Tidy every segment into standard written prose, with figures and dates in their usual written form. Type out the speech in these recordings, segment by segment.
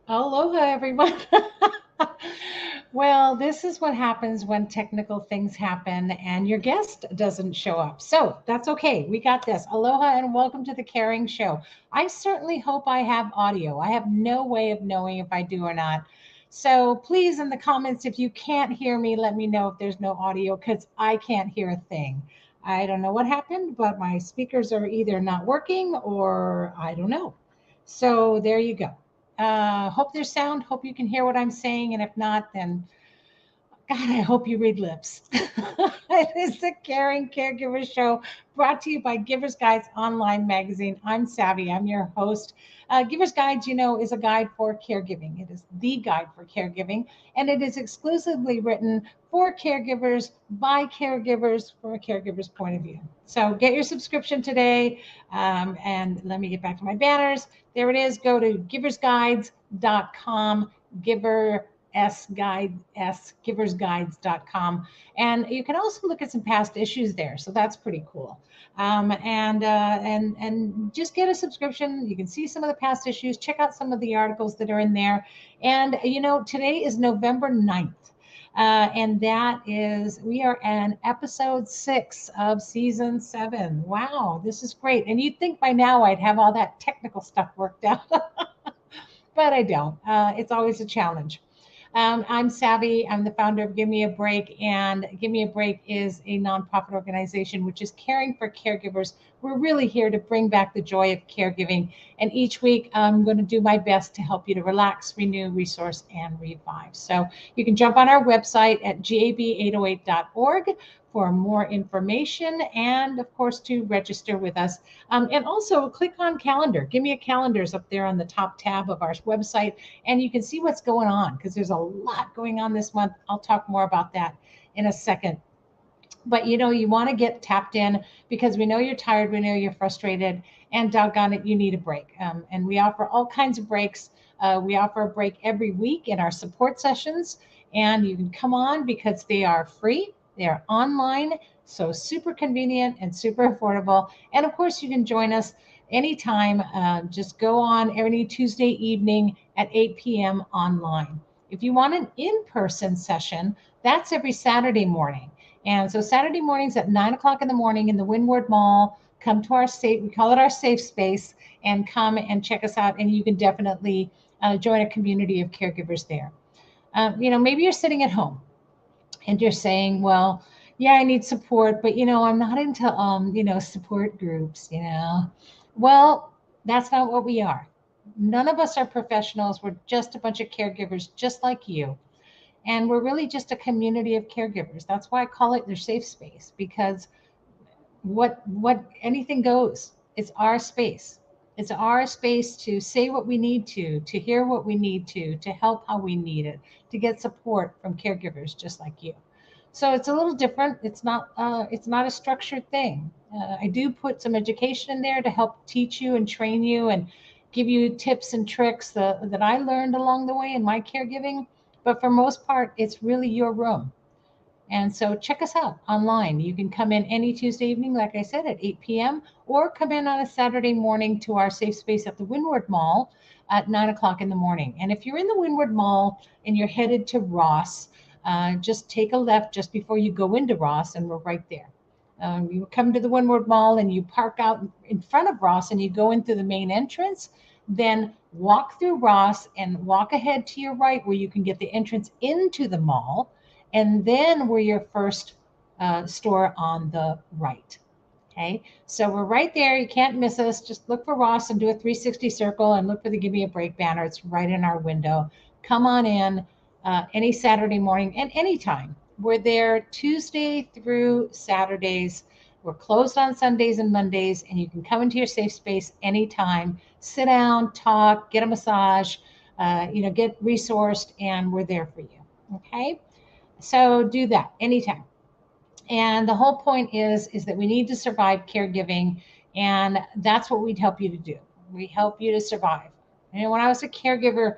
Aloha, everyone. Well, this is what happens when technical things happen and your guest doesn't show up. So that's okay. We got this. Aloha and welcome to the Caring Show. I certainly hope I have audio. I have no way of knowing if I do or not. So please, in the comments, if you can't hear me, let me know if there's no audio because I can't hear a thing. I don't know what happened, but my speakers are either not working or I don't know. So there you go. Hope there's sound. Hope you can hear what I'm saying. And if not, then God, I hope you read lips. It is the Caring Caregiver Show brought to you by Giver's Guides Online Magazine. I'm Savvy. I'm your host. Giver's Guides, is a guide for caregiving. It is the guide for caregiving, and it is exclusively written for caregivers by caregivers from a caregiver's point of view. So get your subscription today. And let me get back to my banners. There it is. Go to giversguides.com. Giver S guide s giversguides.com, and you can also look at some past issues there, so that's pretty cool. And just get a subscription. You can see some of the past issues, check out some of the articles that are in there. And today is November 9th. And that is, we are in episode 6 of season 7. Wow, this is great. And you'd think by now I'd have all that technical stuff worked out, but I don't. It's always a challenge. I'm Savvy. I'm the founder of Give Me a Break, and Give Me a Break is a nonprofit organization which is caring for caregivers. We're really here to bring back the joy of caregiving. And each week, I'm going to do my best to help you to relax, renew, resource, and revive. So you can jump on our website at gab808.org for more information and, of course, to register with us. And also click on calendar. Give me a calendar's up there on the top tab of our website, and you can see what's going on because there's a lot going on this month. I'll talk more about that in a second. But you want to get tapped in because we know you're tired, we know you're frustrated, and doggone it, you need a break. And we offer all kinds of breaks. We offer a break every week in our support sessions, and you can come on because they are free, they are online, so super convenient and super affordable. And of course, you can join us anytime. Just go on every Tuesday evening at 8 p.m. online. If you want an in person session, that's every Saturday morning. And so Saturday mornings at 9 o'clock in the morning in the Windward Mall, come to our safe, we call it our safe space, and come and check us out. And you can definitely join a community of caregivers there. Maybe you're sitting at home and you're saying, well, yeah, I need support, but I'm not into support groups. Well, that's not what we are. None of us are professionals. We're just a bunch of caregivers just like you. And we're really just a community of caregivers. That's why I call it their safe space, because what anything goes. It's our space. It's our space to say what we need to hear what we need to help how we need it, to get support from caregivers just like you. So it's a little different. It's not a structured thing. I do put some education in there to help teach you and train you and give you tips and tricks that I learned along the way in my caregiving. But for most part, it's really your room. And so check us out online. You can come in any Tuesday evening, like I said, at 8 p.m., or come in on a Saturday morning to our safe space at the Windward Mall at 9 o'clock in the morning. And if you're in the Windward Mall and you're headed to Ross, just take a left just before you go into Ross, and we're right there. You come to the Windward Mall and you park out in front of Ross and you go into the main entrance, then walk through Ross and walk ahead to your right where you can get the entrance into the mall, and then we're your first store on the right. Okay, so we're right there. You can't miss us. Just look for Ross and do a 360 circle and look for the Give Me a Break banner. It's right in our window. Come on in any Saturday morning and anytime. We're there Tuesday through Saturdays. We're closed on Sundays and Mondays, and you can come into your safe space anytime. Sit down, talk, get a massage, get resourced, and we're there for you. Okay, so do that anytime. And the whole point is that we need to survive caregiving, and that's what we'd help you to do. We help you to survive. When I was a caregiver,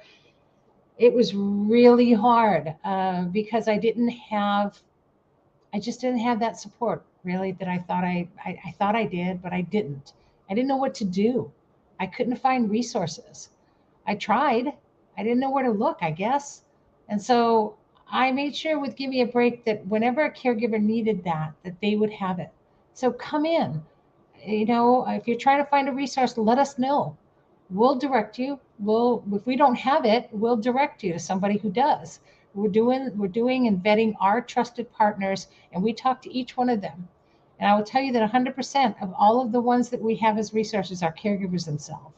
it was really hard because I just didn't have that support really that I thought I did, but I didn't. I didn't know what to do. I couldn't find resources. I tried. I didn't know where to look, I guess. And so I made sure with Give Me a Break that whenever a caregiver needed that they would have it. So come in. If you're trying to find a resource, let us know. We'll direct you. If we don't have it, we'll direct you to somebody who does. We're doing and vetting our trusted partners, and we talk to each one of them. And I will tell you that 100% of all of the ones that we have as resources are caregivers themselves.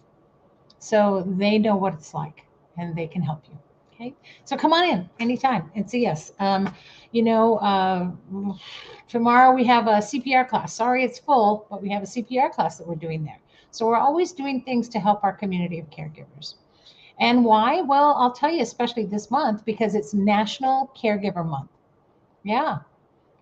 So they know what it's like and they can help you. Okay. So come on in anytime and see us. You know, uh, Tomorrow we have a CPR class. Sorry, it's full, but we have a CPR class that we're doing there. So we're always doing things to help our community of caregivers. And why? Well, I'll tell you, especially this month, because it's National Caregiver Month. Yeah,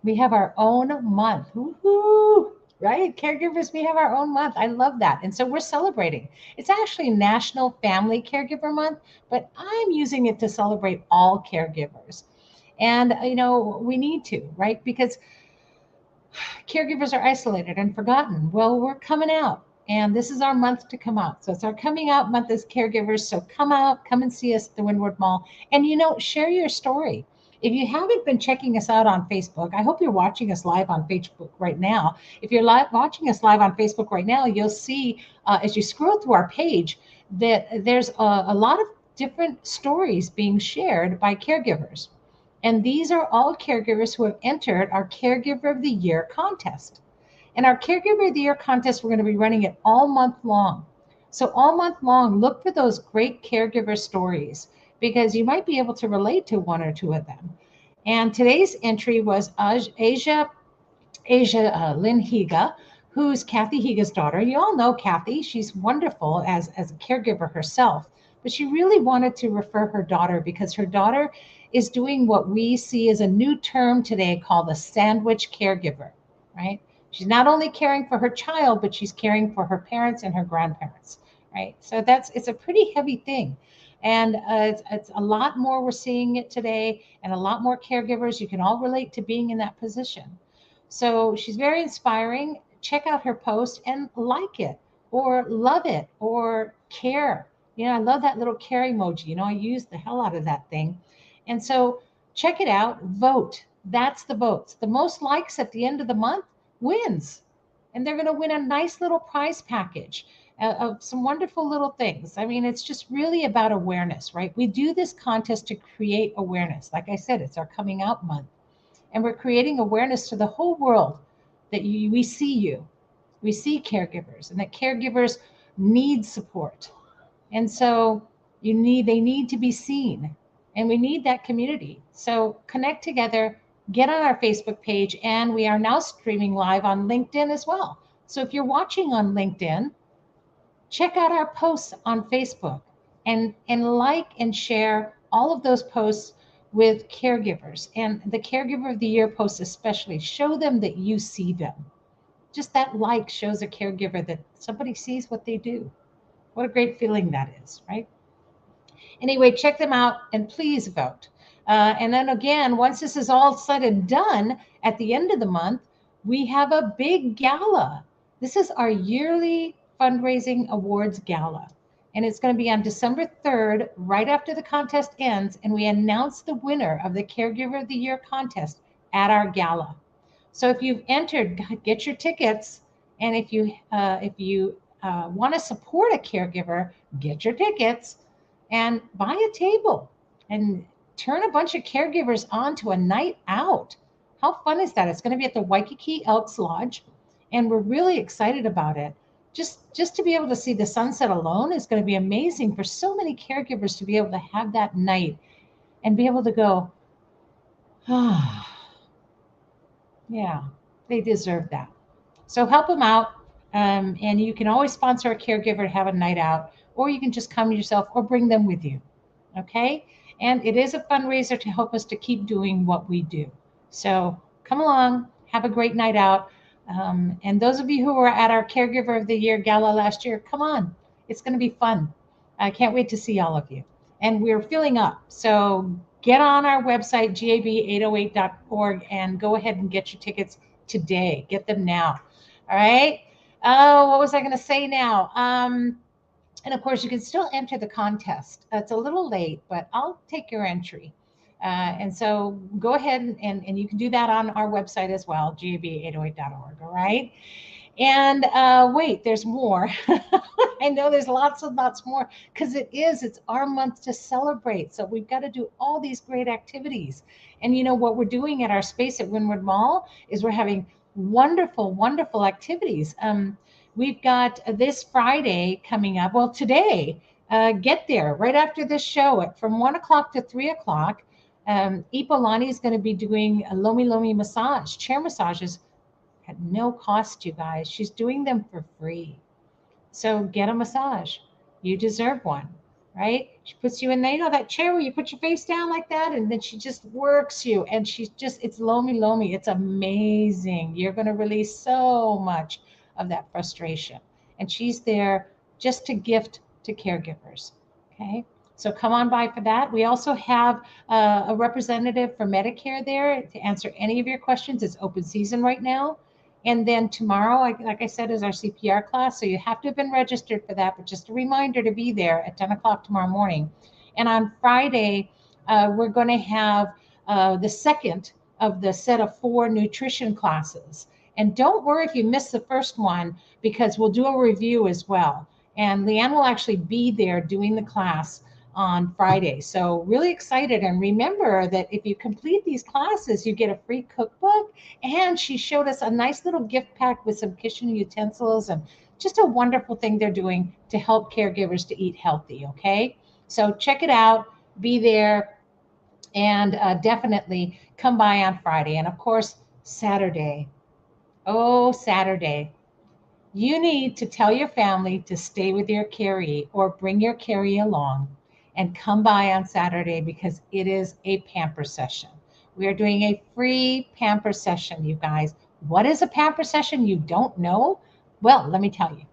we have our own month. Woo-hoo! Right? Caregivers, we have our own month. I love that. And so we're celebrating. It's actually National Family Caregiver Month, but I'm using it to celebrate all caregivers. And, we need to, right? Because caregivers are isolated and forgotten. Well, we're coming out, and this is our month to come out. So it's our coming out month as caregivers. So come out, come and see us at the Windward Mall, and share your story. If you haven't been checking us out on Facebook, I hope you're watching us live on Facebook right now. If you're watching us live on Facebook right now, you'll see as you scroll through our page that there's a lot of different stories being shared by caregivers. And these are all caregivers who have entered our Caregiver of the Year contest. And our Caregiver of the Year contest, we're going to be running it all month long. So all month long, look for those great caregiver stories because you might be able to relate to one or two of them. And today's entry was Asia Lynn Higa, who's Kathy Higa's daughter. You all know Kathy. She's wonderful as a caregiver herself, but she really wanted to refer her daughter because her daughter is doing what we see as a new term today called a sandwich caregiver, right? She's not only caring for her child, but she's caring for her parents and her grandparents, right? So it's a pretty heavy thing. And it's a lot more, we're seeing it today, and a lot more caregivers. You can all relate to being in that position. So she's very inspiring. Check out her post and like it or love it or care. I love that little care emoji. I use the hell out of that thing. And so check it out, vote. That's the votes. The most likes at the end of the month wins. And they're going to win a nice little prize package of some wonderful little things. I mean, it's just really about awareness, right? We do this contest to create awareness. Like I said, it's our coming out month. And we're creating awareness to the whole world that we see you. We see caregivers and that caregivers need support. And so they need to be seen. And we need that community. So connect together, get on our Facebook page, and we are now streaming live on LinkedIn as well. So if you're watching on LinkedIn, check out our posts on Facebook and like and share all of those posts with caregivers. And the Caregiver of the Year posts especially, show them that you see them. Just that like shows a caregiver that somebody sees what they do. What a great feeling that is, right? Anyway, check them out and please vote. And then again, once this is all said and done, at the end of the month, we have a big gala. This is our yearly fundraising awards gala. And it's going to be on December 3rd, right after the contest ends. And we announce the winner of the Caregiver of the Year contest at our gala. So if you've entered, get your tickets. And if you want to support a caregiver, get your tickets and buy a table and turn a bunch of caregivers on to a night out. How fun is that? It's going to be at the Waikiki Elks Lodge, and we're really excited about it. Just to be able to see the sunset alone is going to be amazing for so many caregivers to be able to have that night and be able to go, yeah, they deserve that. So help them out. And you can always sponsor a caregiver to have a night out, or you can just come yourself or bring them with you. Okay. And it is a fundraiser to help us to keep doing what we do. So come along, have a great night out. And those of you who were at our Caregiver of the Year gala last year, come on. It's going to be fun. I can't wait to see all of you. And we're filling up. So get on our website, gab808.org, and go ahead and get your tickets today. Get them now. All right. Oh, what was I going to say now? And of course, you can still enter the contest. It's a little late, but I'll take your entry. And so go ahead and you can do that on our website as well, gab808.org. All right. And wait, there's more. I know there's lots and lots more because it's our month to celebrate. So we've got to do all these great activities. And you know what we're doing at our space at Windward Mall is we're having wonderful, wonderful activities. We've got this Friday coming up. Well, today, get there right after this show from 1 o'clock to 3 o'clock. Ipolani is going to be doing a Lomi Lomi massage, chair massages at no cost, you guys. She's doing them for free. So get a massage. You deserve one, right? She puts you in there, that chair where you put your face down like that, and then she just works you. And it's Lomi Lomi. It's amazing. You're going to release so much of that frustration. And she's there just to gift to caregivers. Okay. So come on by for that. We also have a representative for Medicare there to answer any of your questions. It's open season right now. And then tomorrow, like I said, is our CPR class. So you have to have been registered for that, but just a reminder to be there at 10 o'clock tomorrow morning. And on Friday, we're going to have the second of the set of 4 nutrition classes. And don't worry if you missed the first one, because we'll do a review as well. And Leanne will actually be there doing the class on Friday. So really excited. And remember that if you complete these classes, you get a free cookbook. And she showed us a nice little gift pack with some kitchen utensils and just a wonderful thing they're doing to help caregivers to eat healthy. Okay. So check it out, be there, and definitely come by on Friday. And of course, Saturday. Oh, Saturday. You need to tell your family to stay with your carrie or bring your carrie along and come by on Saturday because it is a pamper session. We are doing a free pamper session, you guys. What is a pamper session you don't know? Well, let me tell you.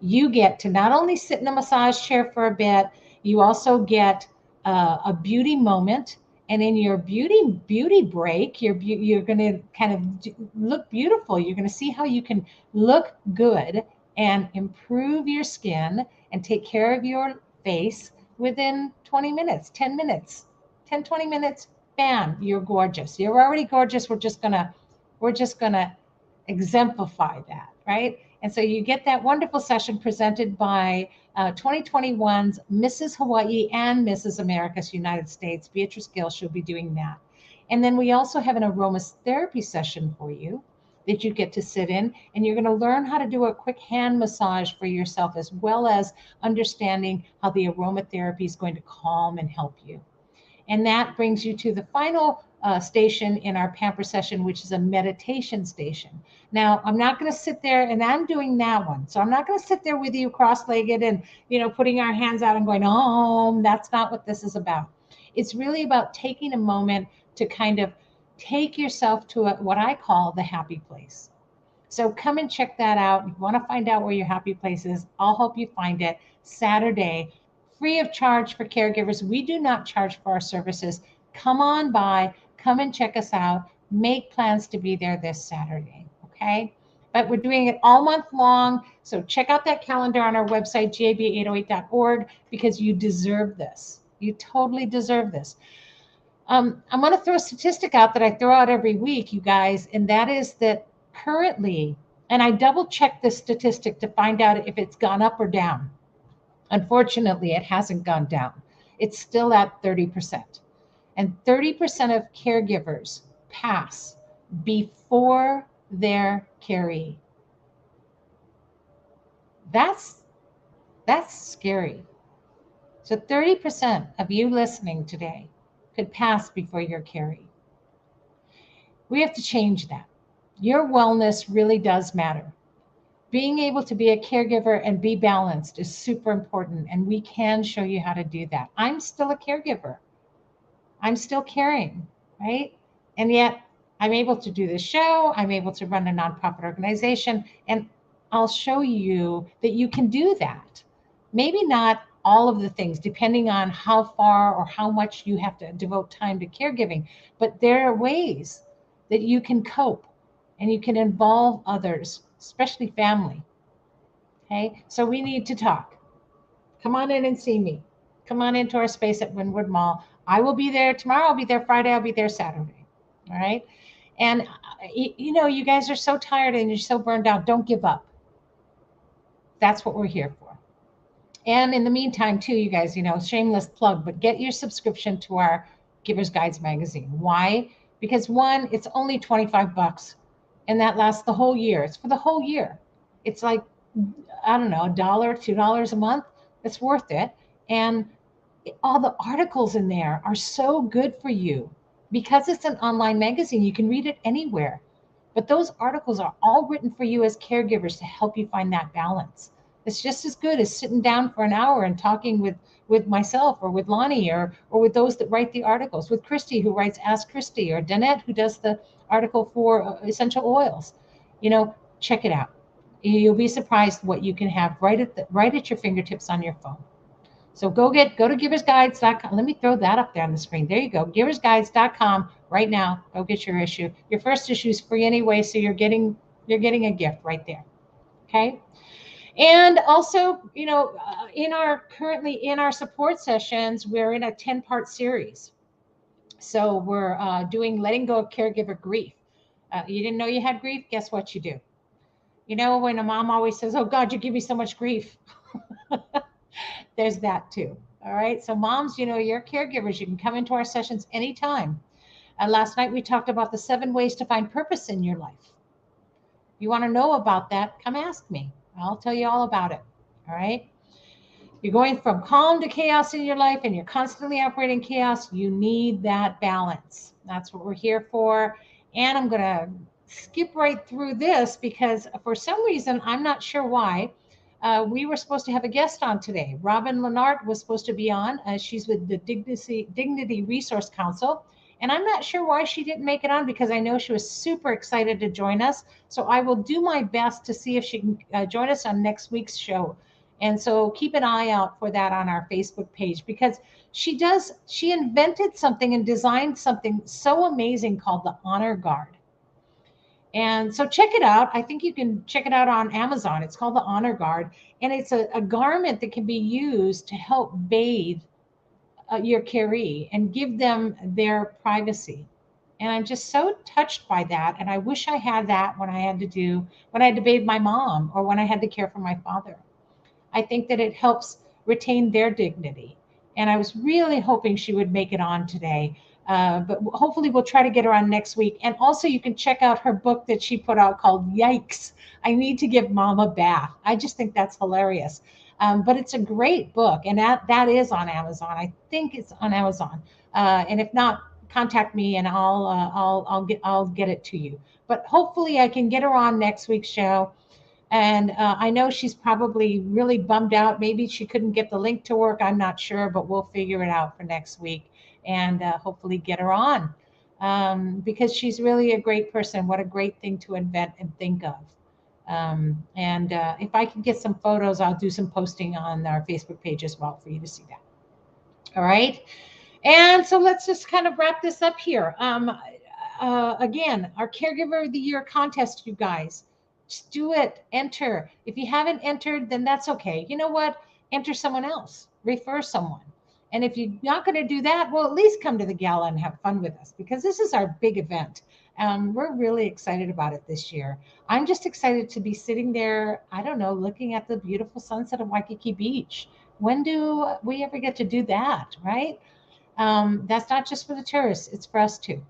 You get to not only sit in a massage chair for a bit, you also get a beauty moment. And in your beauty break, you're going to kind of look beautiful. You're going to see how you can look good and improve your skin and take care of your face within 20 minutes, 10 minutes, 10, 20 minutes. Bam, you're gorgeous. You're already gorgeous. We're just gonna exemplify that, right? And so you get that wonderful session presented by 2021's Mrs. Hawaii and Mrs. America's United States. Beatrice Gill, she'll be doing that. And then we also have an aromatherapy session for you that you get to sit in, and you're going to learn how to do a quick hand massage for yourself, as well as understanding how the aromatherapy is going to calm and help you. And that brings you to the final station in our pamper session, which is a meditation station. Now, I'm not going to sit there, and I'm doing that one. So I'm not going to sit there with you cross-legged and, putting our hands out and going, oh, that's not what this is about. It's really about taking a moment to kind of take yourself to what I call the happy place. So come and check that out. If you want to find out where your happy place is, I'll help you find it. Saturday, free of charge for caregivers. We do not charge for our services. Come on by, come and check us out. Make plans to be there this Saturday, okay? But we're doing it all month long. So check out that calendar on our website, gab808.org, because you deserve this. You totally deserve this. I'm going to throw a statistic out that I throw out every week, you guys, and that is that currently, and I double checked this statistic to find out if it's gone up or down. Unfortunately, it hasn't gone down. It's still at 30%. And 30% of caregivers pass before their caree. That's scary. So 30% of you listening today could pass before your caree. We have to change that. Your wellness really does matter. Being able to be a caregiver and be balanced is super important, and we can show you how to do that. I'm still a caregiver. I'm still caring, right? And yet I'm able to do this show. I'm able to run a nonprofit organization, and I'll show you that you can do that. Maybe not all of the things, depending on how far or how much you have to devote time to caregiving, but there are ways that you can cope and you can involve others, especially family. Okay, so we need to talk. Come on in and see me. Come on into our space at Wynwood Mall. I will be there tomorrow. I'll be there Friday. I'll be there Saturday. All right. And, you know, you guys are so tired and you're so burned out. Don't give up. That's what we're here for. And in the meantime, too, you guys, you know, shameless plug, but get your subscription to our Giver's Guides magazine. Why? Because one, it's only 25 bucks and that lasts the whole year. It's for the whole year. It's like, I don't know, $1, $2 a month. It's worth it. And all the articles in there are so good for you because it's an online magazine. You can read it anywhere. But those articles are all written for you as caregivers to help you find that balance. It's just as good as sitting down for an hour and talking with myself or with Lonnie or with those that write the articles, with Christy who writes Ask Christy, or Danette who does the article for essential oils. You know, check it out. You'll be surprised what you can have right at your fingertips on your phone. So go to giversguides.com. Let me throw that up there on the screen. There you go. Giversguides.com right now. Go get your issue. Your first issue is free anyway, so you're getting a gift right there. Okay. And also, you know, currently in our support sessions, we're in a 10-part series. So we're doing letting go of caregiver grief. You didn't know you had grief? Guess what you do? You know, when a mom always says, "Oh God, you give me so much grief." There's that too. All right. So moms, you know, you're caregivers. You can come into our sessions anytime. Last night we talked about the 7 ways to find purpose in your life. If you want to know about that, come ask me. I'll tell you all about it. All right. You're going from calm to chaos in your life and you're constantly operating chaos. You need that balance. That's what we're here for. And I'm going to skip right through this because for some reason, I'm not sure why, we were supposed to have a guest on today. Robin Lenart was supposed to be on. She's with the Dignity Resource Council. And I'm not sure why she didn't make it on because I know she was super excited to join us. So I will do my best to see if she can join us on next week's show. And so keep an eye out for that on our Facebook page because she invented something and designed something so amazing called the Honor Guard. And so check it out. I think you can check it out on Amazon. It's called the Honor Guard. And it's a garment that can be used to help bathe your caree and give them their privacy. And I'm just so touched by that. And I wish I had that when I had to bathe my mom or when I had to care for my father. I think that it helps retain their dignity. And I was really hoping she would make it on today. But hopefully we'll try to get her on next week. And also you can check out her book that she put out called Yikes, I Need to Give Mom a Bath. I just think that's hilarious. But it's a great book. And that is on Amazon. I think it's on Amazon. And if not, contact me and I'll get it to you. But hopefully I can get her on next week's show. And I know she's probably really bummed out. Maybe she couldn't get the link to work. I'm not sure, but we'll figure it out for next week and hopefully get her on because she's really a great person. What a great thing to invent and think of. And if I can get some photos, I'll do some posting on our Facebook page as well for you to see that. All right. And so let's just kind of wrap this up here. Again, our Caregiver of the Year contest, you guys. Just do it. Enter. If you haven't entered, then that's okay. You know what? Enter someone else. Refer someone. And if you're not going to do that, well, at least come to the gala and have fun with us because this is our big event. We're really excited about it this year. I'm just excited to be sitting there, I don't know, looking at the beautiful sunset of Waikiki Beach. When do we ever get to do that, right? That's not just for the tourists. It's for us too.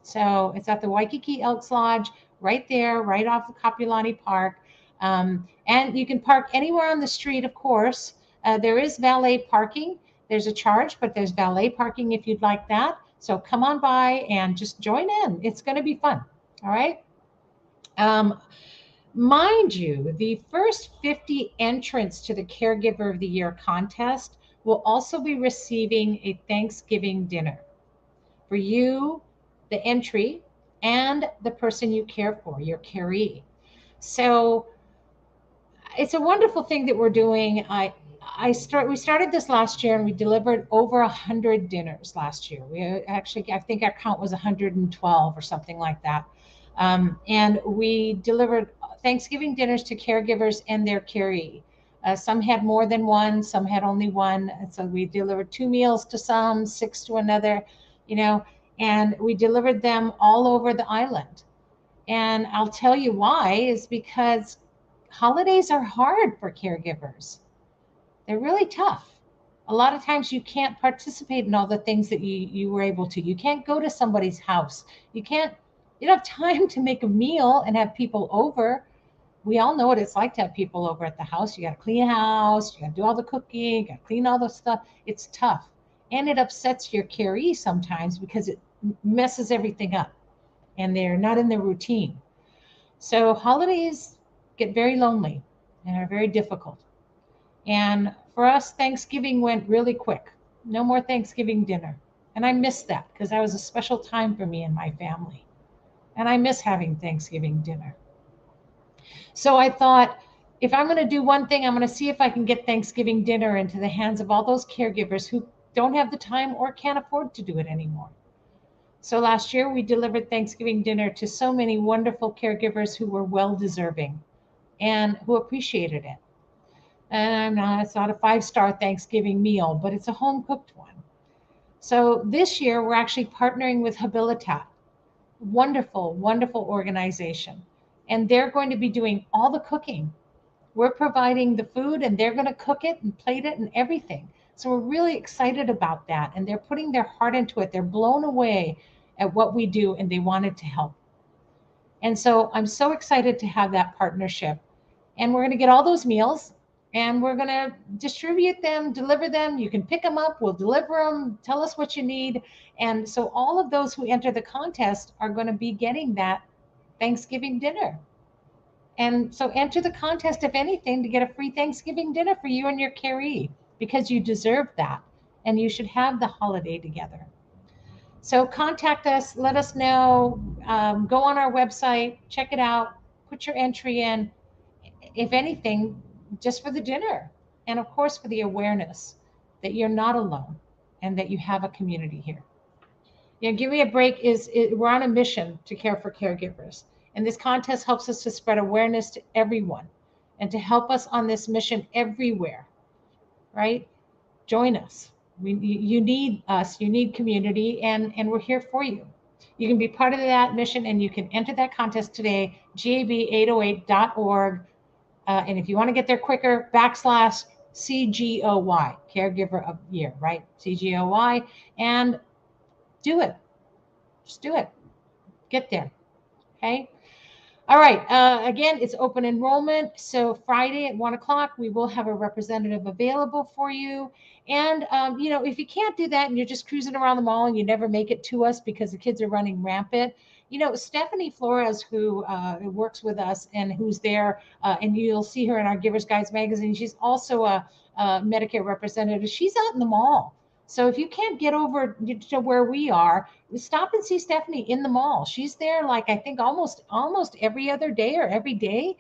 So it's at the Waikiki Elks Lodge. Right there, right off of Kapulani Park. And you can park anywhere on the street, of course. There is valet parking. There's a charge, but there's valet parking if you'd like that. So come on by and just join in. It's going to be fun. All right. Mind you, the first 50 entrants to the Caregiver of the Year contest will also be receiving a Thanksgiving dinner. For you, the entry and the person you care for, your caree. So it's a wonderful thing that we're doing. We started this last year and we delivered over 100 dinners last year. We actually, I think our count was 112 or something like that. And we delivered Thanksgiving dinners to caregivers and their caree. Some had more than one, some had only one. And so we delivered 2 meals to some, 6 to another, and we delivered them all over the island. And I'll tell you why is because holidays are hard for caregivers. They're really tough. A lot of times you can't participate in all the things that you were able to. You can't go to somebody's house. You don't have time to make a meal and have people over. We all know what it's like to have people over at the house. You got to clean the house, you got to do all the cooking, you got to clean all the stuff. It's tough. And it upsets your caree sometimes because it messes everything up and they're not in their routine. So holidays get very lonely and are very difficult. And for us, Thanksgiving went really quick. No more Thanksgiving dinner. And I miss that because that was a special time for me and my family. And I miss having Thanksgiving dinner. So I thought, if I'm going to do one thing, I'm going to see if I can get Thanksgiving dinner into the hands of all those caregivers who don't have the time or can't afford to do it anymore. So last year we delivered Thanksgiving dinner to so many wonderful caregivers who were well deserving and who appreciated it. And it's not a 5-star Thanksgiving meal, but it's a home cooked one. So this year we're actually partnering with Habilitat, wonderful, wonderful organization. And they're going to be doing all the cooking. We're providing the food and they're going to cook it and plate it and everything. So we're really excited about that. And they're putting their heart into it. They're blown away at what we do and they wanted to help. And so I'm so excited to have that partnership. And we're going to get all those meals and we're going to distribute them, deliver them. You can pick them up, we'll deliver them, tell us what you need. And so all of those who enter the contest are going to be getting that Thanksgiving dinner. And so enter the contest, if anything, to get a free Thanksgiving dinner for you and your caree because you deserve that and you should have the holiday together. So contact us, let us know, go on our website, check it out, put your entry in, if anything, just for the dinner. And of course, for the awareness that you're not alone and that you have a community here. Give Me a Break we're on a mission to care for caregivers. And this contest helps us to spread awareness to everyone and to help us on this mission everywhere, right? Join us. You need us, you need community, and we're here for you. You can be part of that mission and you can enter that contest today, gab808.org. And if you want to get there quicker, /CGOY, Caregiver of Year, right? CGOY, and do it. Just do it. Get there. Okay. All right. Again, it's open enrollment. So Friday at 1 o'clock, we will have a representative available for you. And, if you can't do that and you're just cruising around the mall and you never make it to us because the kids are running rampant, Stephanie Flores, who works with us and who's there, and you'll see her in our Givers Guides magazine. She's also a Medicare representative. She's out in the mall. So if you can't get over to where we are, stop and see Stephanie in the mall. She's there, like, I think almost every other day or every day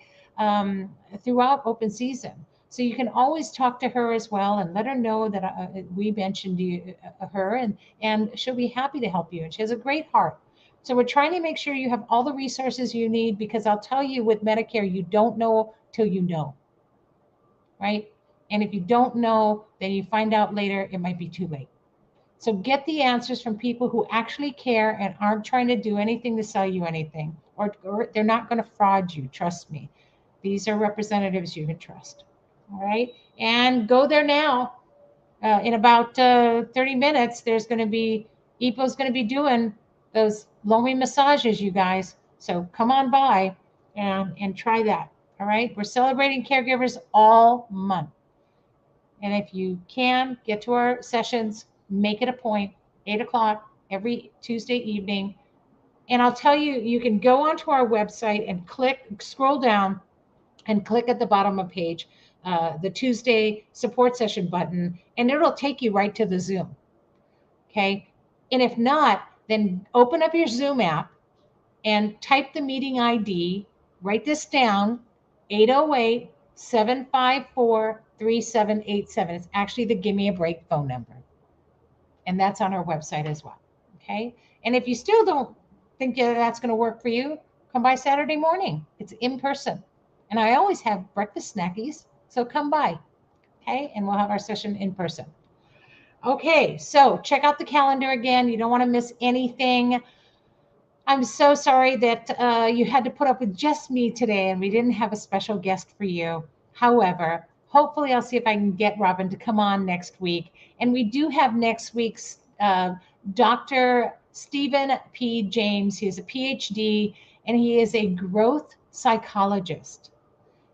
throughout open season. So you can always talk to her as well and let her know that we mentioned her, and she'll be happy to help you. And she has a great heart. So we're trying to make sure you have all the resources you need, because I'll tell you, with Medicare, you don't know till you know, right? And if you don't know, then you find out later, it might be too late. So get the answers from people who actually care and aren't trying to do anything to sell you anything, or they're not going to fraud you. Trust me. These are representatives you can trust. All right. And go there now. In about 30 minutes, there's going to be, EPO's going to be doing those loamy massages, you guys. So come on by and try that. All right. We're celebrating caregivers all month. And if you can get to our sessions, make it a point, 8 o'clock every Tuesday evening. And I'll tell you, you can go onto our website and scroll down and click at the bottom of the page, the Tuesday support session button, and it'll take you right to the Zoom. Okay. And if not, then open up your Zoom app and type the meeting ID, write this down, 808-754-3787. It's actually the Give Me a Break phone number. And that's on our website as well. Okay. And if you still don't think that's going to work for you, come by Saturday morning. It's in person. And I always have breakfast snackies. So come by, okay? And we'll have our session in person. Okay, so check out the calendar again. You don't want to miss anything. I'm so sorry that you had to put up with just me today and we didn't have a special guest for you. However, hopefully I'll see if I can get Robin to come on next week. And we do have next week's Dr. Stephen P. James. He is a PhD and he is a growth psychologist.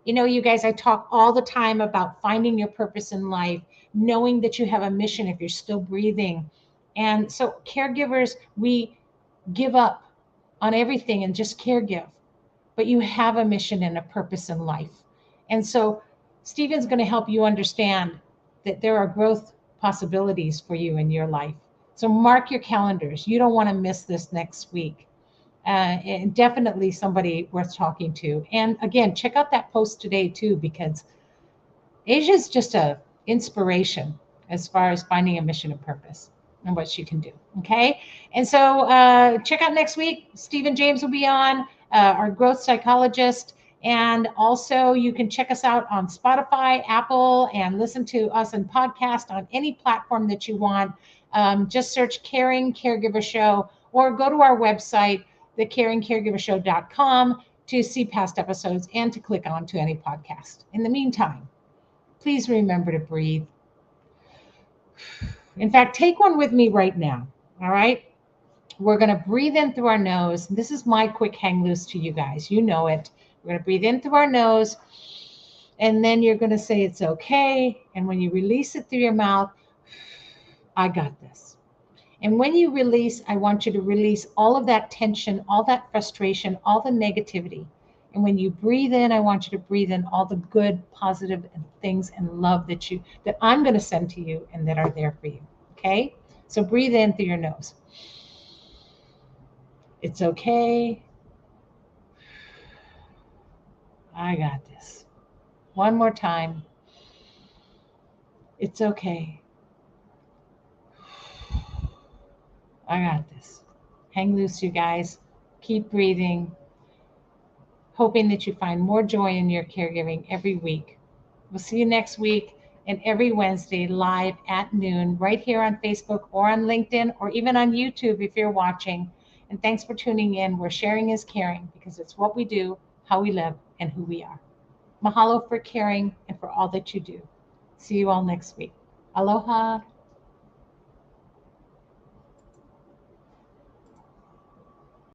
You know, you guys, I talk all the time about finding your purpose in life, knowing that you have a mission if you're still breathing. And so, caregivers, we give up on everything and just caregive, but you have a mission and a purpose in life. And so, Stephen's going to help you understand that there are growth possibilities for you in your life. So, mark your calendars. You don't want to miss this next week. And definitely somebody worth talking to. And again, check out that post today too, because Asia's just a inspiration as far as finding a mission and purpose and what she can do. Okay. And so check out next week. Stephen James will be on, our growth psychologist. And also you can check us out on Spotify, Apple, and listen to us in podcast on any platform that you want. Just search Caring Caregiver Show or go to our website, thecaringcaregivershow.com, to see past episodes and to click on to any podcast. In the meantime, please remember to breathe. In fact, take one with me right now. All right. We're going to breathe in through our nose. This is my quick hang loose to you guys. You know it. We're going to breathe in through our nose. And then you're going to say it's okay. And when you release it through your mouth, I got this. And when you release, I want you to release all of that tension, all that frustration, all the negativity. And when you breathe in, I want you to breathe in all the good, positive things and love that I'm going to send to you and that are there for you. Okay? So breathe in through your nose. It's okay. I got this. One more time. It's okay. I got this. Hang loose, you guys. Keep breathing. Hoping that you find more joy in your caregiving every week. We'll see you next week and every Wednesday live at noon right here on Facebook or on LinkedIn or even on YouTube if you're watching. And thanks for tuning in. Where sharing is caring because it's what we do, how we live, and who we are. Mahalo for caring and for all that you do. See you all next week. Aloha.